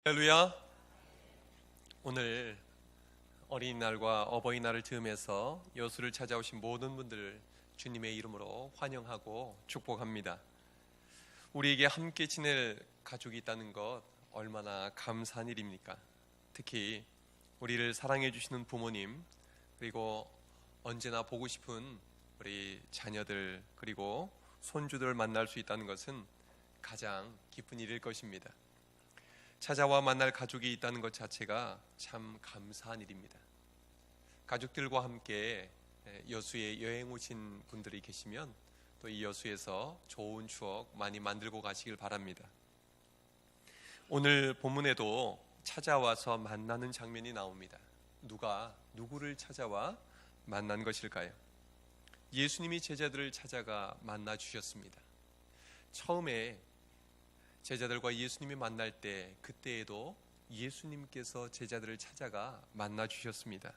할렐루야. 오늘 어린이날과 어버이날을 즈음해서 여수를 찾아오신 모든 분들을 주님의 이름으로 환영하고 축복합니다. 우리에게 함께 지낼 가족이 있다는 것 얼마나 감사한 일입니까? 특히 우리를 사랑해 주시는 부모님, 그리고 언제나 보고 싶은 우리 자녀들, 그리고 손주들을 만날 수 있다는 것은 가장 기쁜 일일 것입니다. 찾아와 만날 가족이 있다는 것 자체가 참 감사한 일입니다. 가족들과 함께 여수에 여행 오신 분들이 계시면 또 이 여수에서 좋은 추억 많이 만들고 가시길 바랍니다. 오늘 본문에도 찾아와서 만나는 장면이 나옵니다. 누가 누구를 찾아와 만난 것일까요? 예수님이 제자들을 찾아가 만나 주셨습니다. 처음에 제자들과 예수님이 만날 때 그때에도 예수님께서 제자들을 찾아가 만나 주셨습니다.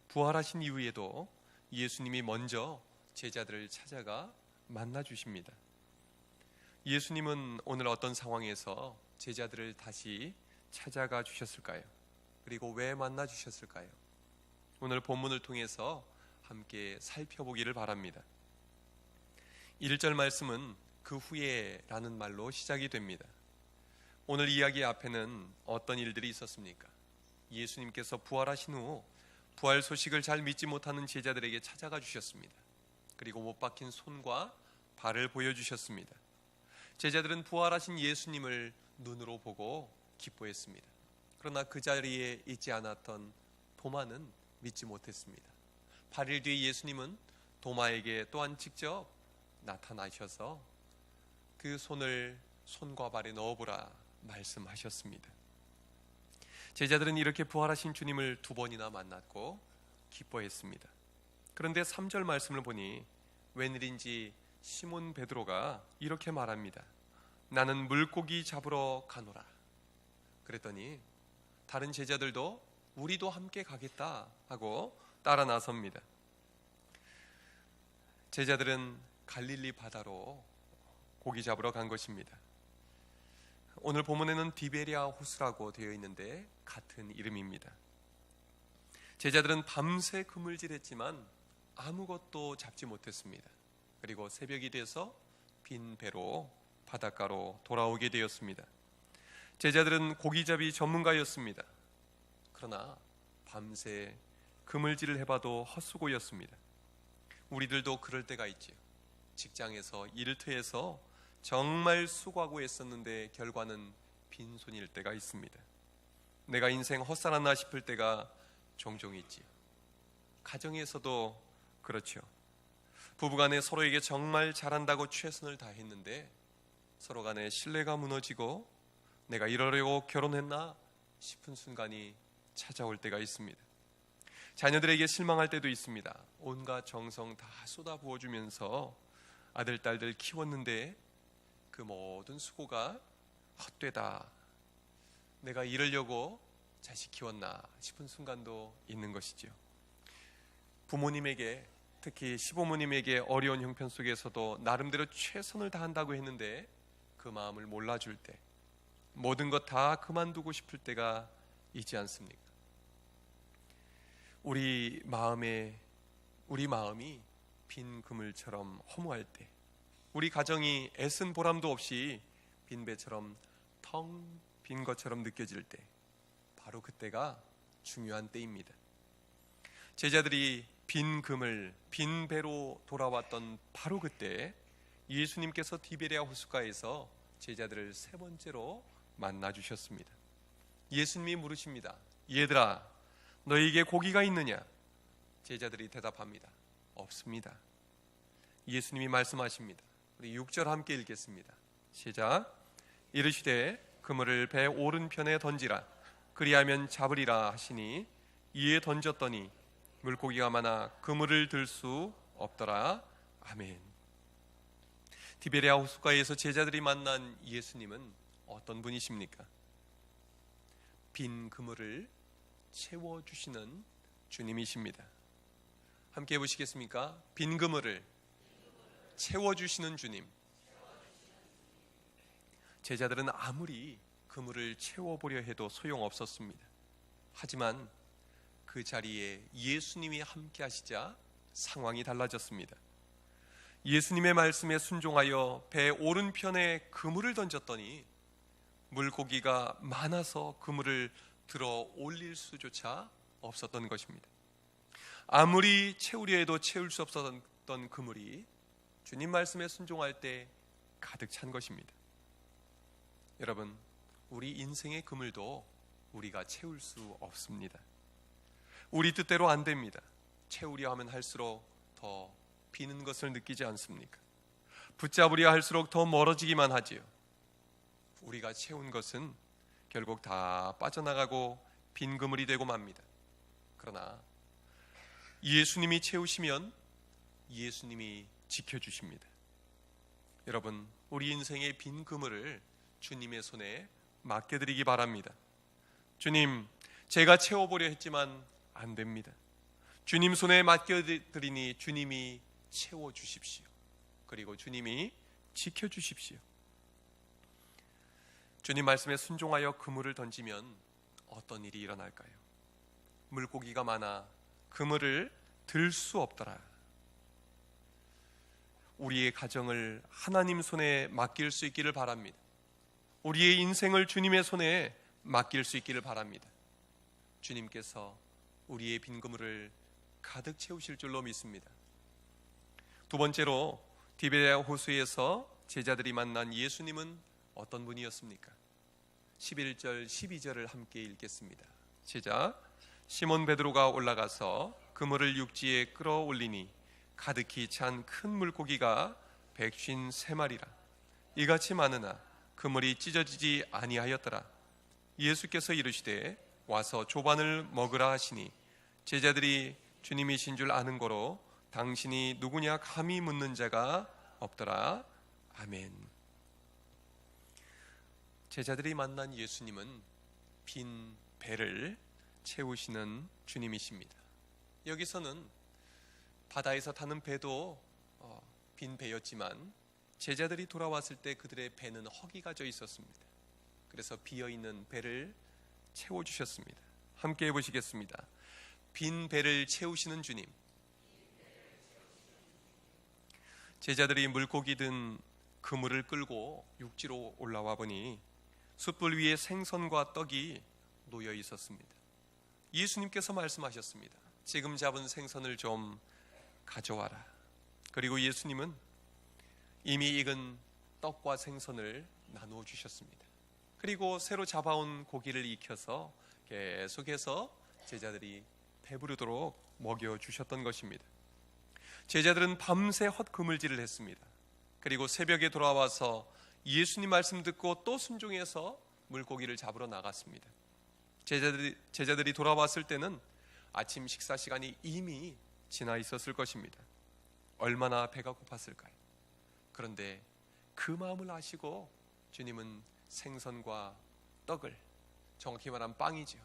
부활하신 이후에도 예수님이 먼저 제자들을 찾아가 만나 주십니다. 예수님은 오늘 어떤 상황에서 제자들을 다시 찾아가 주셨을까요? 그리고 왜 만나 주셨을까요? 오늘 본문을 통해서 함께 살펴보기를 바랍니다. 1절 말씀은 그 후에 라는 말로 시작이 됩니다. 오늘 이야기 앞에는 어떤 일들이 있었습니까? 예수님께서 부활하신 후 부활 소식을 잘 믿지 못하는 제자들에게 찾아가 주셨습니다. 그리고 못 박힌 손과 발을 보여주셨습니다. 제자들은 부활하신 예수님을 눈으로 보고 기뻐했습니다. 그러나 그 자리에 있지 않았던 도마는 믿지 못했습니다. 8일 뒤에 예수님은 도마에게 또한 직접 나타나셔서 그 손을 손과 발에 넣어보라 말씀하셨습니다. 제자들은 이렇게 부활하신 주님을 2번이나 만났고 기뻐했습니다. 그런데 3절 말씀을 보니 웬일인지 시몬 베드로가 이렇게 말합니다. 나는 물고기 잡으러 가노라. 그랬더니 다른 제자들도 우리도 함께 가겠다 하고 따라 나섭니다. 제자들은 갈릴리 바다로 고기 잡으러 간 것입니다. 오늘 본문에는 디베랴 호수라고 되어 있는데 같은 이름입니다. 제자들은 밤새 그물질했지만 아무것도 잡지 못했습니다. 그리고 새벽이 돼서 빈 배로 바닷가로 돌아오게 되었습니다. 제자들은 고기잡이 전문가였습니다. 그러나 밤새 그물질을 해봐도 헛수고였습니다. 우리들도 그럴 때가 있지요. 직장에서 일터에서 정말 수고하고 애썼는데 결과는 빈손일 때가 있습니다. 내가 인생 헛살았나 싶을 때가 종종 있지요. 가정에서도 그렇죠. 부부간에 서로에게 정말 잘한다고 최선을 다했는데 서로 간에 신뢰가 무너지고 내가 이러려고 결혼했나 싶은 순간이 찾아올 때가 있습니다. 자녀들에게 실망할 때도 있습니다. 온갖 정성 다 쏟아 부어주면서 아들, 딸들 키웠는데 그 모든 수고가 헛되다. 내가 이러려고 자식 키웠나 싶은 순간도 있는 것이죠. 부모님에게, 특히 시부모님에게 어려운 형편 속에서도 나름대로 최선을 다한다고 했는데 그 마음을 몰라줄 때, 모든 것 다 그만두고 싶을 때가 있지 않습니까? 우리 마음이 빈 그물처럼 허무할 때, 우리 가정이 애쓴 보람도 없이 빈 배처럼 텅 빈 것처럼 느껴질 때, 바로 그때가 중요한 때입니다. 제자들이 빈 그물, 빈 배로 돌아왔던 바로 그때 예수님께서 디베랴 호숫가에서 제자들을 3번째로 만나 주셨습니다. 예수님이 물으십니다. 얘들아, 너희에게 고기가 있느냐? 제자들이 대답합니다. 없습니다. 예수님이 말씀하십니다. 우리 6절 함께 읽겠습니다. 시작. 이르시되 그물을 배 오른편에 던지라. 그리하면 잡으리라 하시니 이에 던졌더니 물고기가 많아 그물을 들 수 없더라. 아멘. 디베랴 호숫가에서 제자들이 만난 예수님은 어떤 분이십니까? 빈 그물을 채워주시는 주님이십니다. 함께 해보시겠습니까? 빈 그물을 채워주시는 주님. 제자들은 아무리 그물을 채워보려 해도 소용없었습니다. 하지만 그 자리에 예수님이 함께 하시자 상황이 달라졌습니다. 예수님의 말씀에 순종하여 배 오른편에 그물을 던졌더니 물고기가 많아서 그물을 들어 올릴 수조차 없었던 것입니다. 아무리 채우려 해도 채울 수 없었던 그물이 주님 말씀에 순종할 때 가득 찬 것입니다. 여러분, 우리 인생의 그물도 우리가 채울 수 없습니다. 우리 뜻대로 안 됩니다. 채우려 하면 할수록 더 비는 것을 느끼지 않습니까? 붙잡으려 할수록 더 멀어지기만 하지요. 우리가 채운 것은 결국 다 빠져나가고 빈 그물이 되고 맙니다. 그러나 예수님이 채우시면 예수님이 지켜주십니다. 여러분, 우리 인생의 빈 그물을 주님의 손에 맡겨드리기 바랍니다. 주님, 제가 채워보려 했지만 안 됩니다. 주님 손에 맡겨드리니 주님이 채워주십시오. 그리고 주님이 지켜주십시오. 주님 말씀에 순종하여 그물을 던지면 어떤 일이 일어날까요? 물고기가 많아 그물을 들 수 없더라. 우리의 가정을 하나님 손에 맡길 수 있기를 바랍니다. 우리의 인생을 주님의 손에 맡길 수 있기를 바랍니다. 주님께서 우리의 빈 그물을 가득 채우실 줄로 믿습니다. 두 번째로 디베랴 호수에서 제자들이 만난 예수님은 어떤 분이었습니까? 11절 12절을 함께 읽겠습니다. 시작. 시몬 베드로가 올라가서 그물을 육지에 끌어올리니 가득히 찬 큰 물고기가 153마리라. 이같이 많으나 그물이 찢어지지 아니하였더라. 예수께서 이르시되 와서 조반을 먹으라 하시니 제자들이 주님이신 줄 아는 거로 당신이 누구냐 감히 묻는 자가 없더라. 아멘. 제자들이 만난 예수님은 빈 배를 채우시는 주님이십니다. 여기서는 바다에서 타는 배도 빈 배였지만 제자들이 돌아왔을 때 그들의 배는 허기가 져 있었습니다. 그래서 비어있는 배를 채워주셨습니다. 함께 해보시겠습니다. 빈 배를 채우시는 주님. 제자들이 물고기 든 그물을 끌고 육지로 올라와 보니 숯불 위에 생선과 떡이 놓여 있었습니다. 예수님께서 말씀하셨습니다. 지금 잡은 생선을 좀 가져와라. 그리고 예수님은 이미 익은 떡과 생선을 나누어 주셨습니다. 그리고 새로 잡아온 고기를 익혀서 계속해서 제자들이 배부르도록 먹여주셨던 것입니다. 제자들은 밤새 헛그물질을 했습니다. 그리고 새벽에 돌아와서 예수님 말씀 듣고 또 순종해서 물고기를 잡으러 나갔습니다. 제자들이 돌아왔을 때는 아침 식사 시간이 이미 지나 있었을 것입니다. 얼마나 배가 고팠을까요? 그런데 그 마음을 아시고 주님은 생선과 떡을, 정확히 말하면 빵이죠.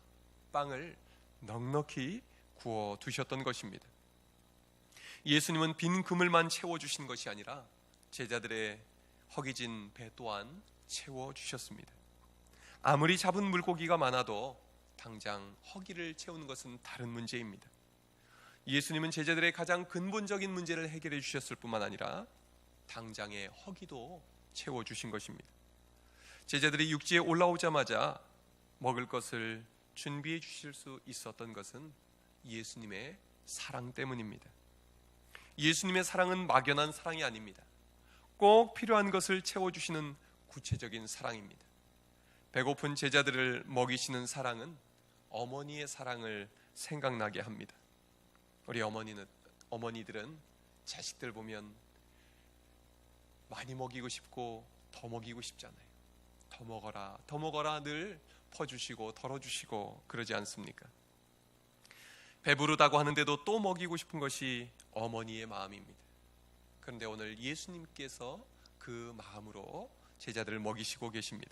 빵을 넉넉히 구워 두셨던 것입니다. 예수님은 빈 그물만 채워주신 것이 아니라 제자들의 허기진 배 또한 채워주셨습니다. 아무리 잡은 물고기가 많아도 당장 허기를 채우는 것은 다른 문제입니다. 예수님은 제자들의 가장 근본적인 문제를 해결해 주셨을 뿐만 아니라 당장의 허기도 채워주신 것입니다. 제자들이 육지에 올라오자마자 먹을 것을 준비해 주실 수 있었던 것은 예수님의 사랑 때문입니다. 예수님의 사랑은 막연한 사랑이 아닙니다. 꼭 필요한 것을 채워주시는 구체적인 사랑입니다. 배고픈 제자들을 먹이시는 사랑은 어머니의 사랑을 생각나게 합니다. 우리 어머니들은 자식들 보면 많이 먹이고 싶고 더 먹이고 싶잖아요. 더 먹어라, 더 먹어라 늘 퍼주시고 덜어주시고 그러지 않습니까? 배부르다고 하는데도 또 먹이고 싶은 것이 어머니의 마음입니다. 그런데 오늘 예수님께서 그 마음으로 제자들을 먹이시고 계십니다.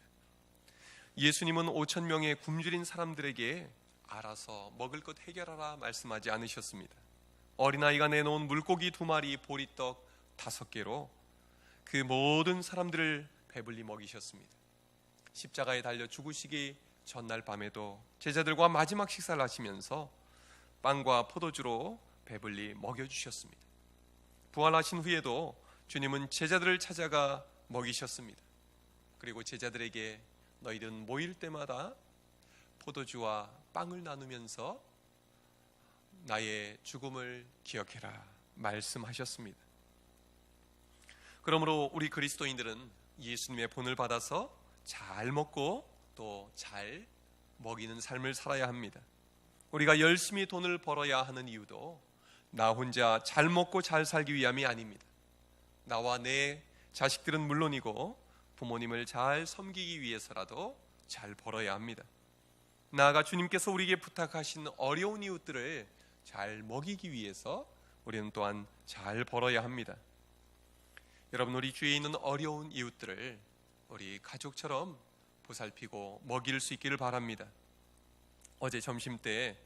예수님은 5,000명의 굶주린 사람들에게 알아서 먹을 것 해결하라 말씀하지 않으셨습니다. 어린아이가 내놓은 물고기 2마리, 보리떡 5개로 그 모든 사람들을 배불리 먹이셨습니다. 십자가에 달려 죽으시기 전날 밤에도 제자들과 마지막 식사를 하시면서 빵과 포도주로 배불리 먹여주셨습니다. 부활하신 후에도 주님은 제자들을 찾아가 먹이셨습니다. 그리고 제자들에게 너희들은 모일 때마다 포도주와 빵을 나누면서 나의 죽음을 기억해라 말씀하셨습니다. 그러므로 우리 그리스도인들은 예수님의 본을 받아서 잘 먹고 또 잘 먹이는 삶을 살아야 합니다. 우리가 열심히 돈을 벌어야 하는 이유도 나 혼자 잘 먹고 잘 살기 위함이 아닙니다. 나와 내 자식들은 물론이고 부모님을 잘 섬기기 위해서라도 잘 벌어야 합니다. 나아가 주님께서 우리에게 부탁하신 어려운 이웃들을 잘 먹이기 위해서 우리는 또한 잘 벌어야 합니다. 여러분, 우리 주위에 있는 어려운 이웃들을 우리 가족처럼 보살피고 먹일 수 있기를 바랍니다. 어제 점심때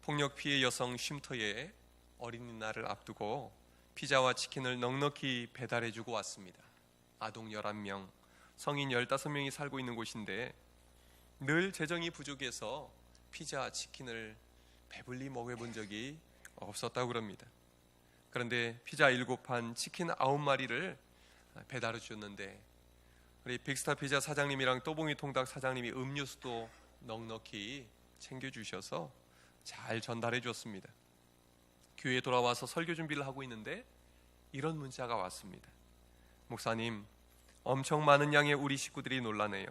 폭력 피해 여성 쉼터에 어린이날을 앞두고 피자와 치킨을 넉넉히 배달해주고 왔습니다. 아동 11명, 성인 15명이 살고 있는 곳인데 늘 재정이 부족해서 피자, 치킨을 배불리 먹여본 적이 없었다고 그럽니다. 그런데 피자 7판, 치킨 9마리를 배달해 주셨는데 우리 빅스타 피자 사장님이랑 또봉이 통닭 사장님이 음료수도 넉넉히 챙겨주셔서 잘 전달해 주었습니다. 교회에 돌아와서 설교 준비를 하고 있는데 이런 문자가 왔습니다. 목사님, 엄청 많은 양의 우리 식구들이 놀라네요.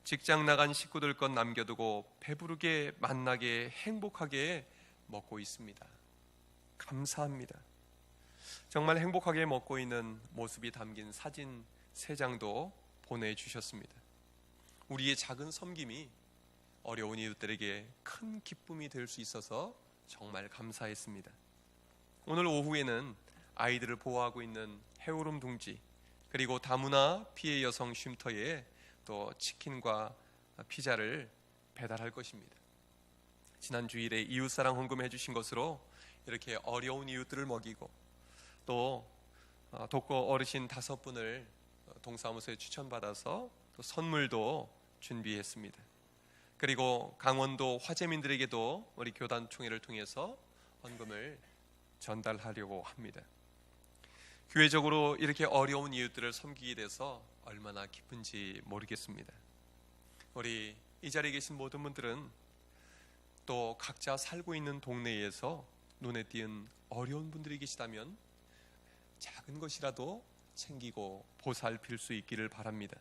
직장 나간 식구들 것 남겨두고 배부르게 만나게 행복하게 먹고 있습니다. 감사합니다. 정말 행복하게 먹고 있는 모습이 담긴 사진 3장도 보내주셨습니다. 우리의 작은 섬김이 어려운 이웃들에게 큰 기쁨이 될 수 있어서 정말 감사했습니다. 오늘 오후에는 아이들을 보호하고 있는 해오름 둥지 그리고 다문화 피해 여성 쉼터에 또 치킨과 피자를 배달할 것입니다. 지난 주일에 이웃사랑 헌금해 주신 것으로 이렇게 어려운 이웃들을 먹이고 또 독거 어르신 5분을 동사무소에 추천받아서 또 선물도 준비했습니다. 그리고 강원도 화재민들에게도 우리 교단 총회를 통해서 헌금을 전달하려고 합니다. 교회적으로 이렇게 어려운 이웃들을 섬기게 돼서 얼마나 기쁜지 모르겠습니다. 우리 이 자리에 계신 모든 분들은 또 각자 살고 있는 동네에서 눈에 띄는 어려운 분들이 계시다면 작은 것이라도 챙기고 보살필 수 있기를 바랍니다.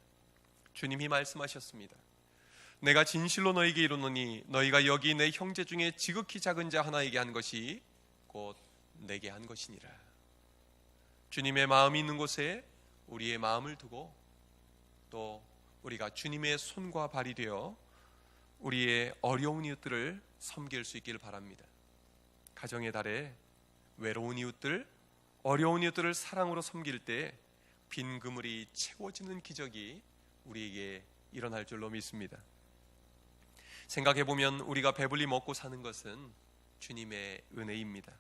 주님이 말씀하셨습니다. 내가 진실로 너희에게 이르노니 너희가 여기 내 형제 중에 지극히 작은 자 하나에게 한 것이 곧 내게 한 것이니라. 주님의 마음이 있는 곳에 우리의 마음을 두고 또 우리가 주님의 손과 발이 되어 우리의 어려운 이웃들을 섬길 수 있기를 바랍니다. 가정의 달에 외로운 이웃들, 어려운 이웃들을 사랑으로 섬길 때 빈 그물이 채워지는 기적이 우리에게 일어날 줄로 믿습니다. 생각해보면 우리가 배불리 먹고 사는 것은 주님의 은혜입니다.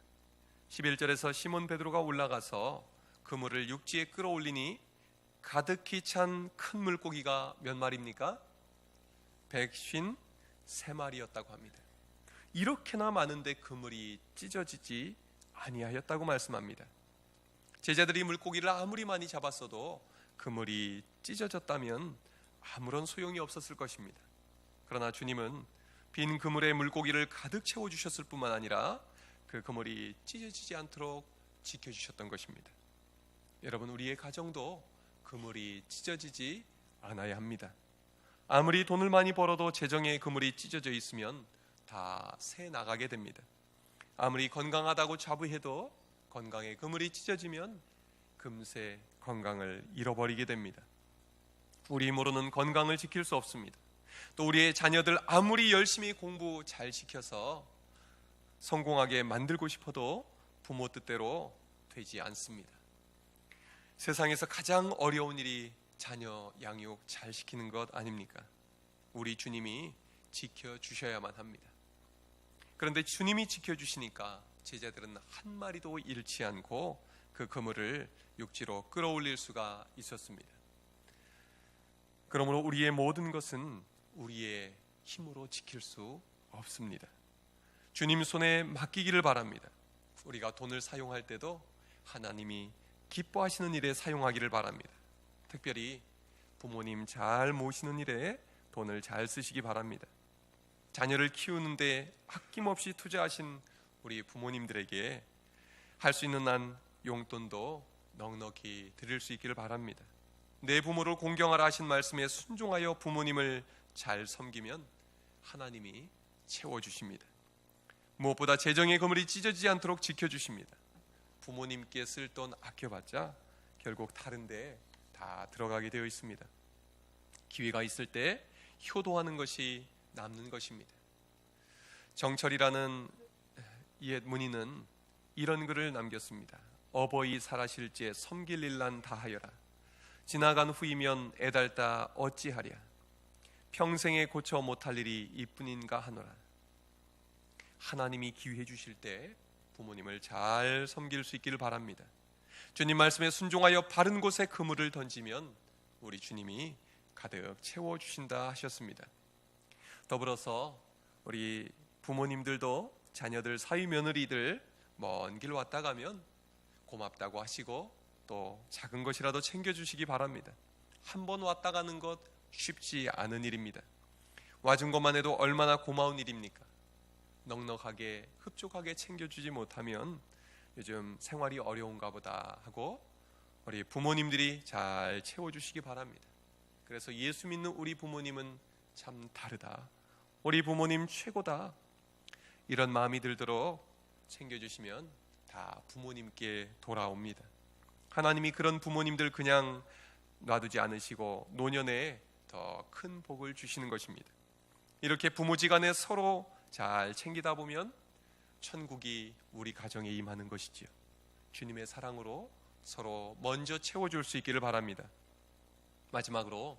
11절에서 시몬 베드로가 올라가서 그물을 육지에 끌어올리니 가득히 찬 큰 물고기가 몇 마리입니까? 153마리였다고 합니다. 이렇게나 많은데 그물이 찢어지지 아니하였다고 말씀합니다. 제자들이 물고기를 아무리 많이 잡았어도 그물이 찢어졌다면 아무런 소용이 없었을 것입니다. 그러나 주님은 빈 그물에 물고기를 가득 채워주셨을 뿐만 아니라 그 그물이 찢어지지 않도록 지켜주셨던 것입니다. 여러분, 우리의 가정도 그물이 찢어지지 않아야 합니다. 아무리 돈을 많이 벌어도 재정에 그물이 찢어져 있으면 다 새 나가게 됩니다. 아무리 건강하다고 자부해도 건강에 그물이 찢어지면 금세 건강을 잃어버리게 됩니다. 우리 힘으로는 건강을 지킬 수 없습니다. 또 우리의 자녀들 아무리 열심히 공부 잘 시켜서 성공하게 만들고 싶어도 부모 뜻대로 되지 않습니다. 세상에서 가장 어려운 일이 자녀 양육 잘 시키는 것 아닙니까? 우리 주님이 지켜주셔야만 합니다. 그런데 주님이 지켜주시니까 제자들은 한 마리도 잃지 않고 그 그물을 육지로 끌어올릴 수가 있었습니다. 그러므로 우리의 모든 것은 우리의 힘으로 지킬 수 없습니다. 주님 손에 맡기기를 바랍니다. 우리가 돈을 사용할 때도 하나님이 기뻐하시는 일에 사용하기를 바랍니다. 특별히 부모님 잘 모시는 일에 돈을 잘 쓰시기 바랍니다. 자녀를 키우는데 아낌없이 투자하신 우리 부모님들에게 할 수 있는 한 용돈도 넉넉히 드릴 수 있기를 바랍니다. 내 부모를 공경하라 하신 말씀에 순종하여 부모님을 잘 섬기면 하나님이 채워주십니다. 무엇보다 재정의 그물이 찢어지지 않도록 지켜주십니다. 부모님께 쓸 돈 아껴봤자 결국 다른 데 다 들어가게 되어 있습니다. 기회가 있을 때 효도하는 것이 남는 것입니다. 정철이라는 옛 문인은 이런 글을 남겼습니다. 어버이 살아실제 섬길 일난 다하여라. 지나간 후이면 애달다 어찌하랴. 평생에 고쳐 못할 일이 이뿐인가 하노라. 하나님이 기회 주실 때 부모님을 잘 섬길 수 있기를 바랍니다. 주님 말씀에 순종하여 바른 곳에 그물을 던지면 우리 주님이 가득 채워주신다 하셨습니다. 더불어서 우리 부모님들도 자녀들 사위 며느리들 먼 길 왔다 가면 고맙다고 하시고 또 작은 것이라도 챙겨주시기 바랍니다. 한 번 왔다 가는 것 쉽지 않은 일입니다. 와준 것만 해도 얼마나 고마운 일입니까? 넉넉하게 흡족하게 챙겨주지 못하면 요즘 생활이 어려운가 보다 하고 우리 부모님들이 잘 채워주시기 바랍니다. 그래서 예수 믿는 우리 부모님은 참 다르다, 우리 부모님 최고다, 이런 마음이 들도록 챙겨주시면 다 부모님께 돌아옵니다. 하나님이 그런 부모님들 그냥 놔두지 않으시고 노년에 더 큰 복을 주시는 것입니다. 이렇게 부모지간에 서로 잘 챙기다 보면 천국이 우리 가정에 임하는 것이지요. 주님의 사랑으로 서로 먼저 채워줄 수 있기를 바랍니다. 마지막으로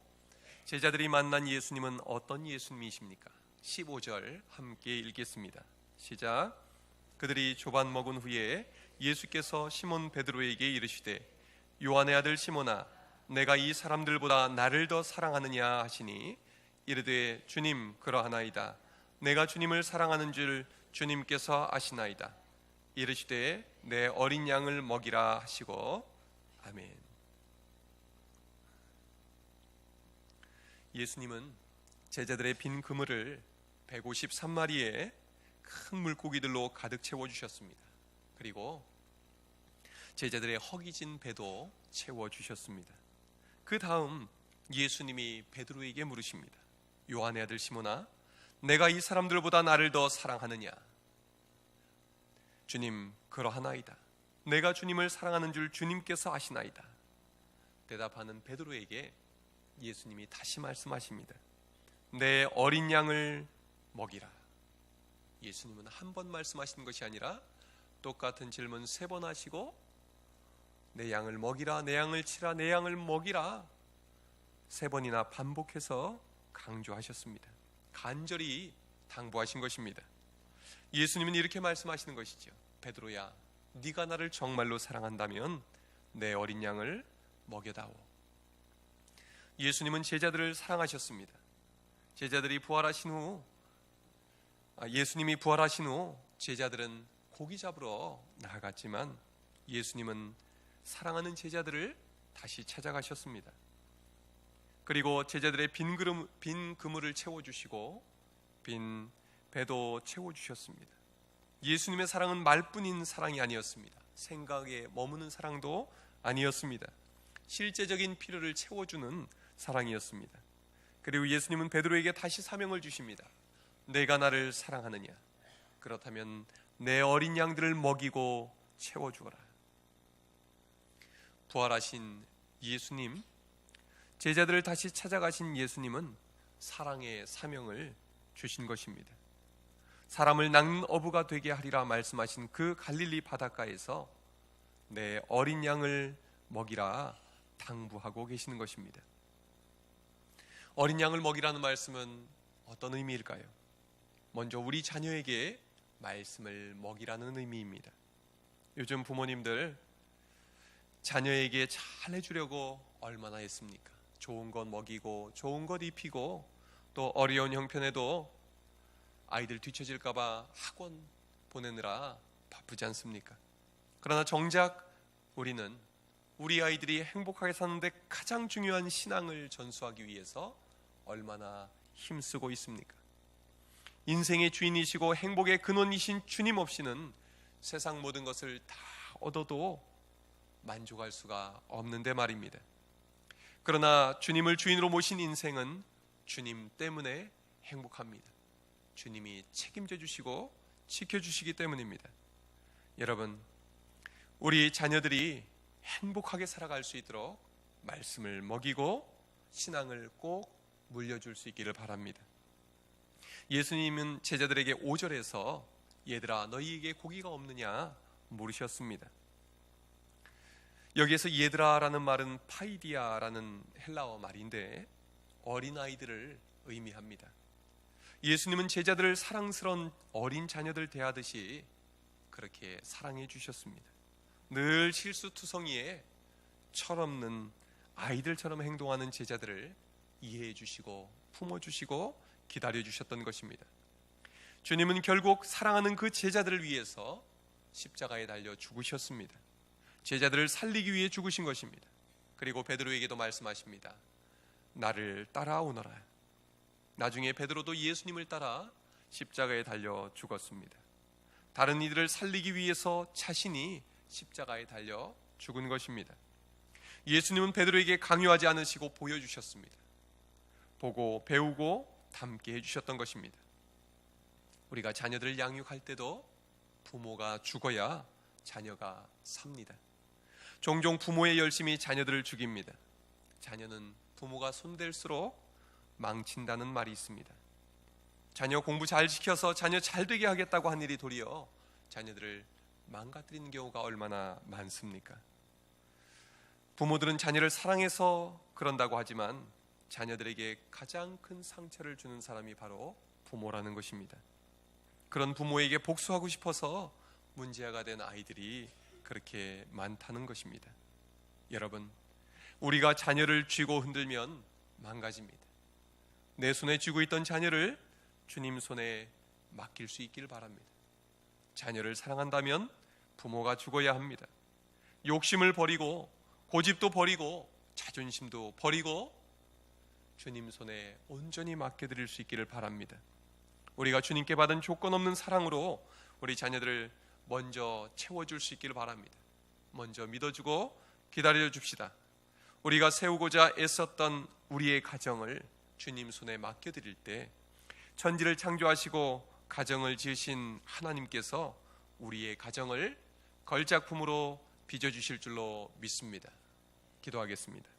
제자들이 만난 예수님은 어떤 예수님이십니까? 15절 함께 읽겠습니다. 시작. 그들이 조반 먹은 후에 예수께서 시몬 베드로에게 이르시되 요한의 아들 시몬아 내가 이 사람들보다 나를 더 사랑하느냐 하시니 이르되 주님 그러하나이다. 내가 주님을 사랑하는 줄 주님께서 아시나이다. 이르시되 내 어린 양을 먹이라 하시고 아멘. 예수님은 제자들의 빈 그물을 153마리의 큰 물고기들로 가득 채워주셨습니다. 그리고 제자들의 허기진 배도 채워주셨습니다. 그 다음 예수님이 베드로에게 물으십니다. 요한의 아들 시몬아 내가 이 사람들보다 나를 더 사랑하느냐? 주님 그러하나이다. 내가 주님을 사랑하는 줄 주님께서 아시나이다. 대답하는 베드로에게 예수님이 다시 말씀하십니다. 내 어린 양을 먹이라. 예수님은 한 번 말씀하시는 것이 아니라 똑같은 질문 3번 하시고 내 양을 먹이라, 내 양을 치라, 내 양을 먹이라 3번이나 반복해서 강조하셨습니다. 간절히 당부하신 것입니다. 예수님은 이렇게 말씀하시는 것이죠. 베드로야, 네가 나를 정말로 사랑한다면 내 어린 양을 먹여다오. 예수님은 제자들을 사랑하셨습니다. 제자들이 부활하신 후 예수님이 부활하신 후 제자들은 고기 잡으러 나아갔지만 예수님은 사랑하는 제자들을 다시 찾아가셨습니다. 그리고 제자들의 빈 그물을 채워주시고 빈 배도 채워주셨습니다. 예수님의 사랑은 말뿐인 사랑이 아니었습니다. 생각에 머무는 사랑도 아니었습니다. 실제적인 필요를 채워주는 사랑이었습니다. 그리고 예수님은 베드로에게 다시 사명을 주십니다. 내가 나를 사랑하느냐? 그렇다면 내 어린 양들을 먹이고 채워주어라. 부활하신 예수님, 제자들을 다시 찾아가신 예수님은 사랑의 사명을 주신 것입니다. 사람을 낚는 어부가 되게 하리라 말씀하신 그 갈릴리 바닷가에서 내 어린 양을 먹이라 당부하고 계시는 것입니다. 어린 양을 먹이라는 말씀은 어떤 의미일까요? 먼저 우리 자녀에게 말씀을 먹이라는 의미입니다. 요즘 부모님들 자녀에게 잘 해주려고 얼마나 했습니까? 좋은 것 먹이고 좋은 것 입히고 또 어려운 형편에도 아이들 뒤처질까봐 학원 보내느라 바쁘지 않습니까? 그러나 정작 우리는 우리 아이들이 행복하게 사는데 가장 중요한 신앙을 전수하기 위해서 얼마나 힘쓰고 있습니까? 인생의 주인이시고 행복의 근원이신 주님 없이는 세상 모든 것을 다 얻어도 만족할 수가 없는데 말입니다. 그러나 주님을 주인으로 모신 인생은 주님 때문에 행복합니다. 주님이 책임져 주시고 지켜주시기 때문입니다. 여러분, 우리 자녀들이 행복하게 살아갈 수 있도록 말씀을 먹이고 신앙을 꼭 물려줄 수 있기를 바랍니다. 예수님은 제자들에게 5절에서 얘들아 너희에게 고기가 없느냐 물으셨습니다. 여기에서 얘들아라는 말은 파이디아라는 헬라어 말인데 어린아이들을 의미합니다. 예수님은 제자들을 사랑스러운 어린 자녀들 대하듯이 그렇게 사랑해 주셨습니다. 늘 실수투성이에 철없는 아이들처럼 행동하는 제자들을 이해해 주시고 품어주시고 기다려 주셨던 것입니다. 주님은 결국 사랑하는 그 제자들을 위해서 십자가에 달려 죽으셨습니다. 제자들을 살리기 위해 죽으신 것입니다. 그리고 베드로에게도 말씀하십니다. 나를 따라오너라. 나중에 베드로도 예수님을 따라 십자가에 달려 죽었습니다. 다른 이들을 살리기 위해서 자신이 십자가에 달려 죽은 것입니다. 예수님은 베드로에게 강요하지 않으시고 보여주셨습니다. 보고 배우고 닮게 해주셨던 것입니다. 우리가 자녀들을 양육할 때도 부모가 죽어야 자녀가 삽니다. 종종 부모의 열심이 자녀들을 죽입니다. 자녀는 부모가 손댈수록 망친다는 말이 있습니다. 자녀 공부 잘 시켜서 자녀 잘 되게 하겠다고 한 일이 도리어 자녀들을 망가뜨리는 경우가 얼마나 많습니까? 부모들은 자녀를 사랑해서 그런다고 하지만 자녀들에게 가장 큰 상처를 주는 사람이 바로 부모라는 것입니다. 그런 부모에게 복수하고 싶어서 문제아가 된 아이들이 그렇게 많다는 것입니다. 여러분, 우리가 자녀를 쥐고 흔들면 망가집니다. 내 손에 쥐고 있던 자녀를 주님 손에 맡길 수 있기를 바랍니다. 자녀를 사랑한다면 부모가 죽어야 합니다. 욕심을 버리고 고집도 버리고 자존심도 버리고 주님 손에 온전히 맡겨드릴 수 있기를 바랍니다. 우리가 주님께 받은 조건 없는 사랑으로 우리 자녀들을 먼저 채워줄 수 있기를 바랍니다. 먼저 믿어주고 기다려 줍시다. 우리가 세우고자 애썼던 우리의 가정을 주님 손에 맡겨드릴 때 천지를 창조하시고 가정을 지으신 하나님께서 우리의 가정을 걸작품으로 빚어주실 줄로 믿습니다. 기도하겠습니다.